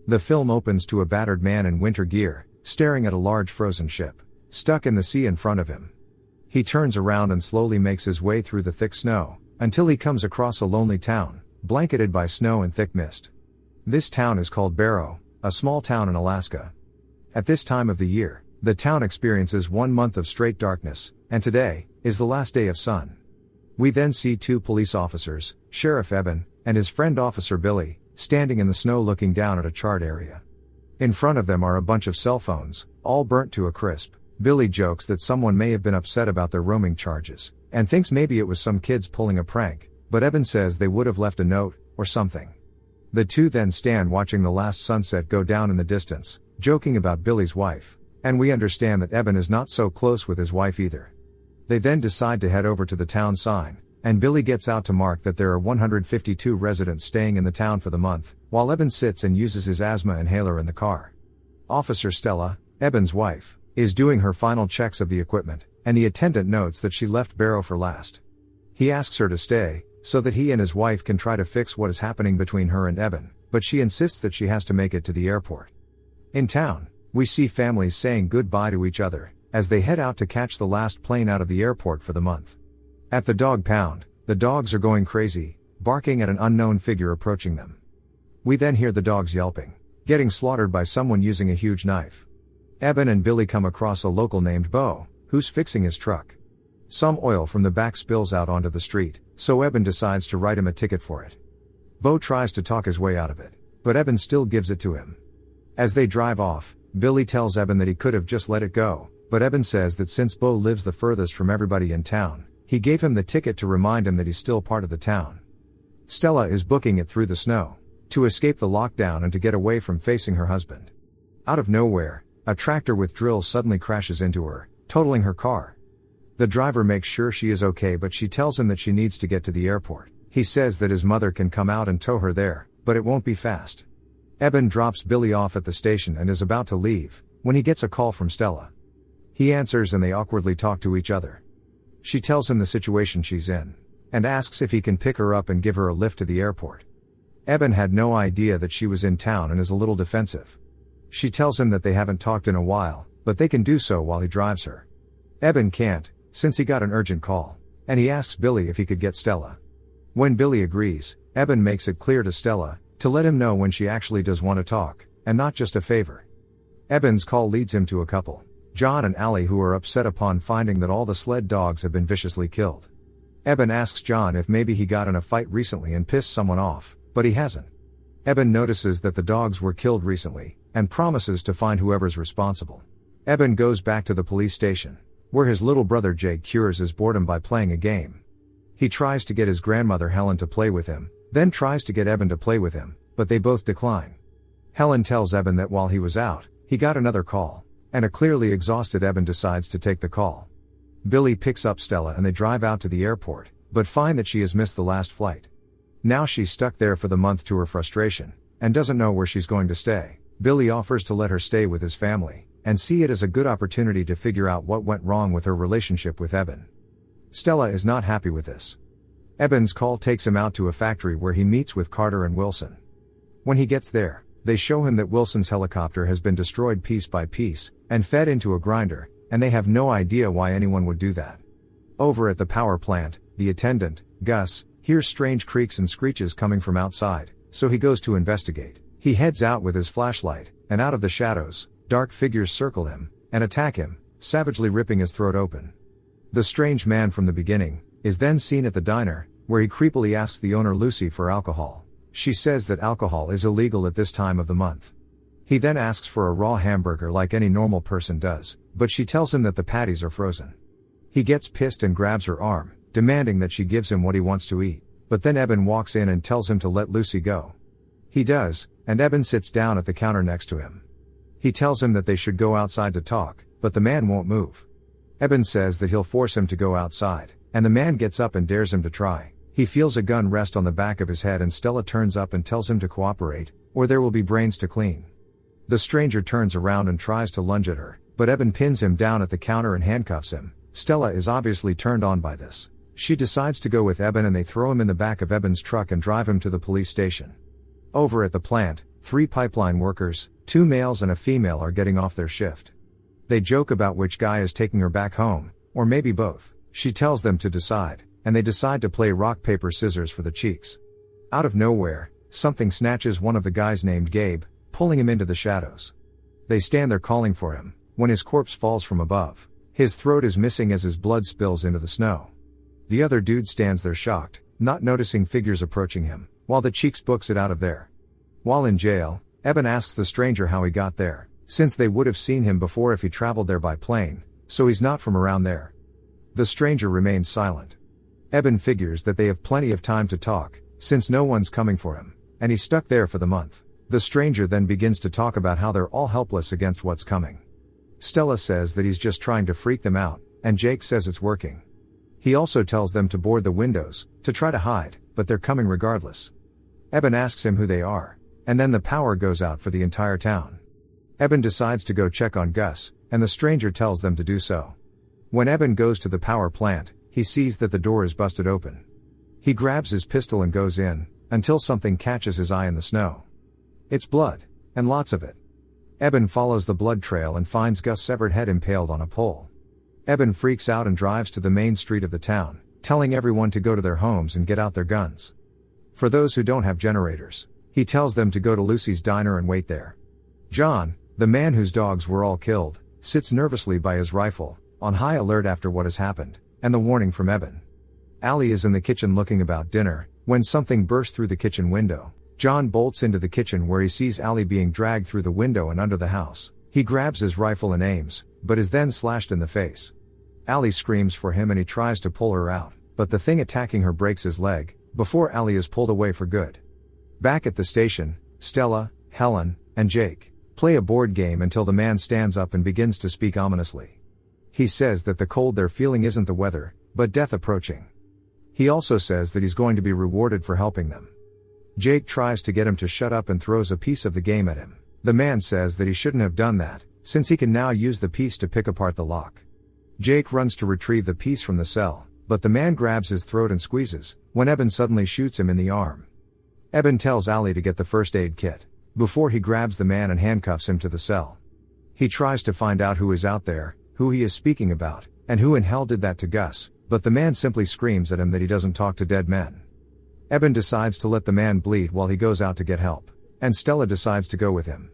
The film opens to a battered man in winter gear, staring at a large frozen ship, stuck in the sea in front of him. He turns around and slowly makes his way through the thick snow, until he comes across a lonely town, blanketed by snow and thick mist. This town is called Barrow, a small town in Alaska. At this time of the year, the town experiences 1 month of straight darkness, and today is the last day of sun. We then see 2 police officers, Sheriff Eben, and his friend Officer Billy, standing in the snow looking down at a charred area. In front of them are a bunch of cell phones, all burnt to a crisp. Billy jokes that someone may have been upset about their roaming charges, and thinks maybe it was some kids pulling a prank, but Eben says they would have left a note, or something. The 2 then stand watching the last sunset go down in the distance, joking about Billy's wife, and we understand that Eben is not so close with his wife either. They then decide to head over to the town sign, and Billy gets out to mark that there are 152 residents staying in the town for the month, while Eben sits and uses his asthma inhaler in the car. Officer Stella, Eben's wife, is doing her final checks of the equipment, and the attendant notes that she left Barrow for last. He asks her to stay, so that he and his wife can try to fix what is happening between her and Eben, but she insists that she has to make it to the airport. In town, we see families saying goodbye to each other, as they head out to catch the last plane out of the airport for the month. At the dog pound, the dogs are going crazy, barking at an unknown figure approaching them. We then hear the dogs yelping, getting slaughtered by someone using a huge knife. Eben and Billy come across a local named Bo, who's fixing his truck. Some oil from the back spills out onto the street, so Eben decides to write him a ticket for it. Bo tries to talk his way out of it, but Eben still gives it to him. As they drive off, Billy tells Eben that he could have just let it go, but Eben says that since Bo lives the furthest from everybody in town, he gave him the ticket to remind him that he's still part of the town. Stella is booking it through the snow, to escape the lockdown and to get away from facing her husband. Out of nowhere, a tractor with drills suddenly crashes into her, totaling her car. The driver makes sure she is okay, but she tells him that she needs to get to the airport. He says that his mother can come out and tow her there, but it won't be fast. Eben drops Billy off at the station and is about to leave, when he gets a call from Stella. He answers and they awkwardly talk to each other. She tells him the situation she's in, and asks if he can pick her up and give her a lift to the airport. Eben had no idea that she was in town and is a little defensive. She tells him that they haven't talked in a while, but they can do so while he drives her. Eben can't, since he got an urgent call, and he asks Billy if he could get Stella. When Billy agrees, Eben makes it clear to Stella, to let him know when she actually does want to talk, and not just a favor. Eben's call leads him to a couple, John and Allie, who are upset upon finding that all the sled dogs have been viciously killed. Eben asks John if maybe he got in a fight recently and pissed someone off, but he hasn't. Eben notices that the dogs were killed recently, and promises to find whoever's responsible. Eben goes back to the police station, where his little brother Jake cures his boredom by playing a game. He tries to get his grandmother Helen to play with him, then tries to get Eben to play with him, but they both decline. Helen tells Eben that while he was out, he got another call, and a clearly exhausted Eben decides to take the call. Billy picks up Stella and they drive out to the airport, but find that she has missed the last flight. Now she's stuck there for the month to her frustration, and doesn't know where she's going to stay. Billy offers to let her stay with his family, and see it as a good opportunity to figure out what went wrong with her relationship with Eben. Stella is not happy with this. Eben's call takes him out to a factory where he meets with Carter and Wilson. When he gets there, they show him that Wilson's helicopter has been destroyed piece by piece, and fed into a grinder, and they have no idea why anyone would do that. Over at the power plant, the attendant, Gus, hears strange creaks and screeches coming from outside, so he goes to investigate. He heads out with his flashlight, and out of the shadows, dark figures circle him, and attack him, savagely ripping his throat open. The strange man from the beginning, is then seen at the diner, where he creepily asks the owner Lucy for alcohol. She says that alcohol is illegal at this time of the month. He then asks for a raw hamburger like any normal person does, but she tells him that the patties are frozen. He gets pissed and grabs her arm, demanding that she gives him what he wants to eat, but then Eben walks in and tells him to let Lucy go. He does, and Eben sits down at the counter next to him. He tells him that they should go outside to talk, but the man won't move. Eben says that he'll force him to go outside, and the man gets up and dares him to try. He feels a gun rest on the back of his head and Stella turns up and tells him to cooperate, or there will be brains to clean. The stranger turns around and tries to lunge at her, but Eben pins him down at the counter and handcuffs him. Stella is obviously turned on by this. She decides to go with Eben and they throw him in the back of Eben's truck and drive him to the police station. Over at the plant, 3 pipeline workers, 2 males and a female, are getting off their shift. They joke about which guy is taking her back home, or maybe both. She tells them to decide, and they decide to play rock paper scissors for the cheeks. Out of nowhere, something snatches one of the guys named Gabe, pulling him into the shadows. They stand there calling for him, when his corpse falls from above. His throat is missing as his blood spills into the snow. The other dude stands there shocked, not noticing figures approaching him, while the cheeks books it out of there. While in jail, Eben asks the stranger how he got there, since they would have seen him before if he traveled there by plane, so he's not from around there. The stranger remains silent. Eben figures that they have plenty of time to talk, since no one's coming for him, and he's stuck there for the month. The stranger then begins to talk about how they're all helpless against what's coming. Stella says that he's just trying to freak them out, and Jake says it's working. He also tells them to board the windows, to try to hide, but they're coming regardless. Eben asks him who they are, and then the power goes out for the entire town. Eben decides to go check on Gus, and the stranger tells them to do so. When Eben goes to the power plant, he sees that the door is busted open. He grabs his pistol and goes in, until something catches his eye in the snow. It's blood, and lots of it. Eben follows the blood trail and finds Gus' severed head impaled on a pole. Eben freaks out and drives to the main street of the town, telling everyone to go to their homes and get out their guns. For those who don't have generators, he tells them to go to Lucy's diner and wait there. John, the man whose dogs were all killed, sits nervously by his rifle, on high alert after what has happened, and the warning from Eben. Allie is in the kitchen looking about dinner, when something bursts through the kitchen window. John bolts into the kitchen where he sees Allie being dragged through the window and under the house. He grabs his rifle and aims, but is then slashed in the face. Allie screams for him and he tries to pull her out, but the thing attacking her breaks his leg, before Allie is pulled away for good. Back at the station, Stella, Helen, and Jake play a board game until the man stands up and begins to speak ominously. He says that the cold they're feeling isn't the weather, but death approaching. He also says that he's going to be rewarded for helping them. Jake tries to get him to shut up and throws a piece of the game at him. The man says that he shouldn't have done that, since he can now use the piece to pick apart the lock. Jake runs to retrieve the piece from the cell, but the man grabs his throat and squeezes, when Eben suddenly shoots him in the arm. Eben tells Allie to get the first aid kit, before he grabs the man and handcuffs him to the cell. He tries to find out who is out there, who he is speaking about, and who in hell did that to Gus, but the man simply screams at him that he doesn't talk to dead men. Eben decides to let the man bleed while he goes out to get help, and Stella decides to go with him.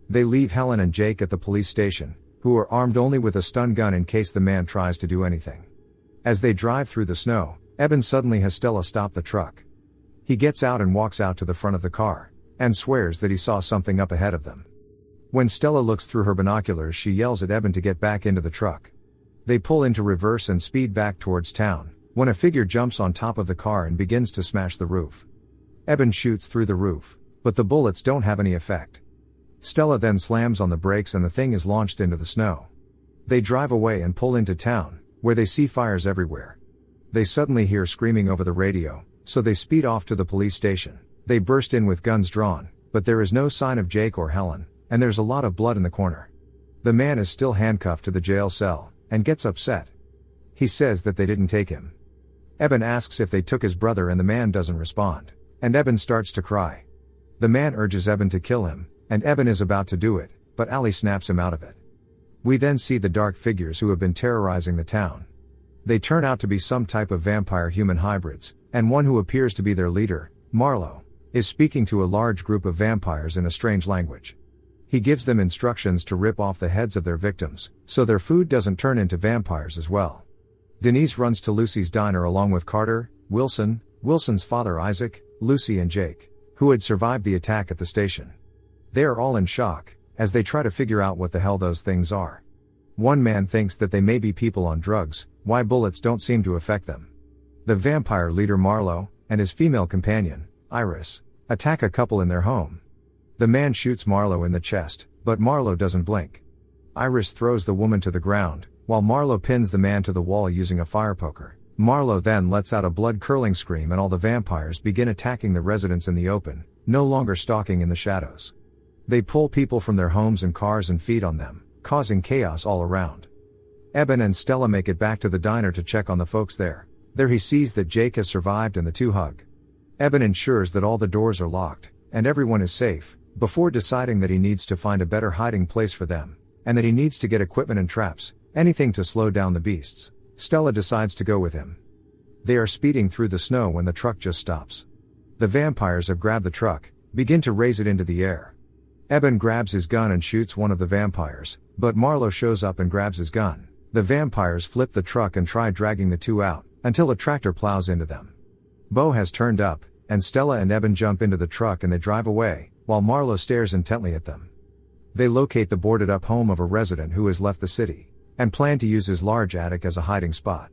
They leave Helen and Jake at the police station, who are armed only with a stun gun in case the man tries to do anything. As they drive through the snow, Eben suddenly has Stella stop the truck. He gets out and walks out to the front of the car, and swears that he saw something up ahead of them. When Stella looks through her binoculars, she yells at Eben to get back into the truck. They pull into reverse and speed back towards town, when a figure jumps on top of the car and begins to smash the roof. Eben shoots through the roof, but the bullets don't have any effect. Stella then slams on the brakes and the thing is launched into the snow. They drive away and pull into town, where they see fires everywhere. They suddenly hear screaming over the radio, so they speed off to the police station. They burst in with guns drawn, but there is no sign of Jake or Helen, and there's a lot of blood in the corner. The man is still handcuffed to the jail cell, and gets upset. He says that they didn't take him. Eben asks if they took his brother and the man doesn't respond, and Eben starts to cry. The man urges Eben to kill him, and Eben is about to do it, but Allie snaps him out of it. We then see the dark figures who have been terrorizing the town. They turn out to be some type of vampire-human hybrids, and one who appears to be their leader, Marlowe, is speaking to a large group of vampires in a strange language. He gives them instructions to rip off the heads of their victims, so their food doesn't turn into vampires as well. Denise runs to Lucy's diner along with Carter, Wilson, Wilson's father Isaac, Lucy and Jake, who had survived the attack at the station. They are all in shock, as they try to figure out what the hell those things are. One man thinks that they may be people on drugs, why bullets don't seem to affect them. The vampire leader Marlowe, and his female companion, Iris, attack a couple in their home. The man shoots Marlowe in the chest, but Marlowe doesn't blink. Iris throws the woman to the ground, while Marlowe pins the man to the wall using a fire poker. Marlowe then lets out a blood-curdling scream and all the vampires begin attacking the residents in the open, no longer stalking in the shadows. They pull people from their homes and cars and feed on them, causing chaos all around. Eben and Stella make it back to the diner to check on the folks there. There he sees that Jake has survived and the two hug. Eben ensures that all the doors are locked, and everyone is safe, Before deciding that he needs to find a better hiding place for them, and that he needs to get equipment and traps, anything to slow down the beasts, Stella decides to go with him. They are speeding through the snow when the truck just stops. The vampires have grabbed the truck, begin to raise it into the air. Eben grabs his gun and shoots one of the vampires, but Marlowe shows up and grabs his gun. The vampires flip the truck and try dragging the two out, until a tractor plows into them. Bo has turned up, and Stella and Eben jump into the truck and they drive away, while Marlowe stares intently at them. They locate the boarded-up home of a resident who has left the city, and plan to use his large attic as a hiding spot.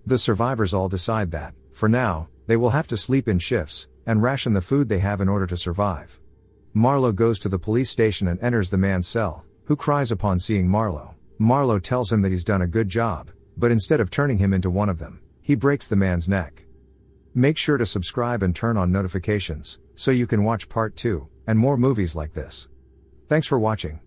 The survivors all decide that, for now, they will have to sleep in shifts, and ration the food they have in order to survive. Marlowe goes to the police station and enters the man's cell, who cries upon seeing Marlowe. Marlowe tells him that he's done a good job, but instead of turning him into one of them, he breaks the man's neck. Make sure to subscribe and turn on notifications, so you can watch part 2, and more movies like this. Thanks for watching.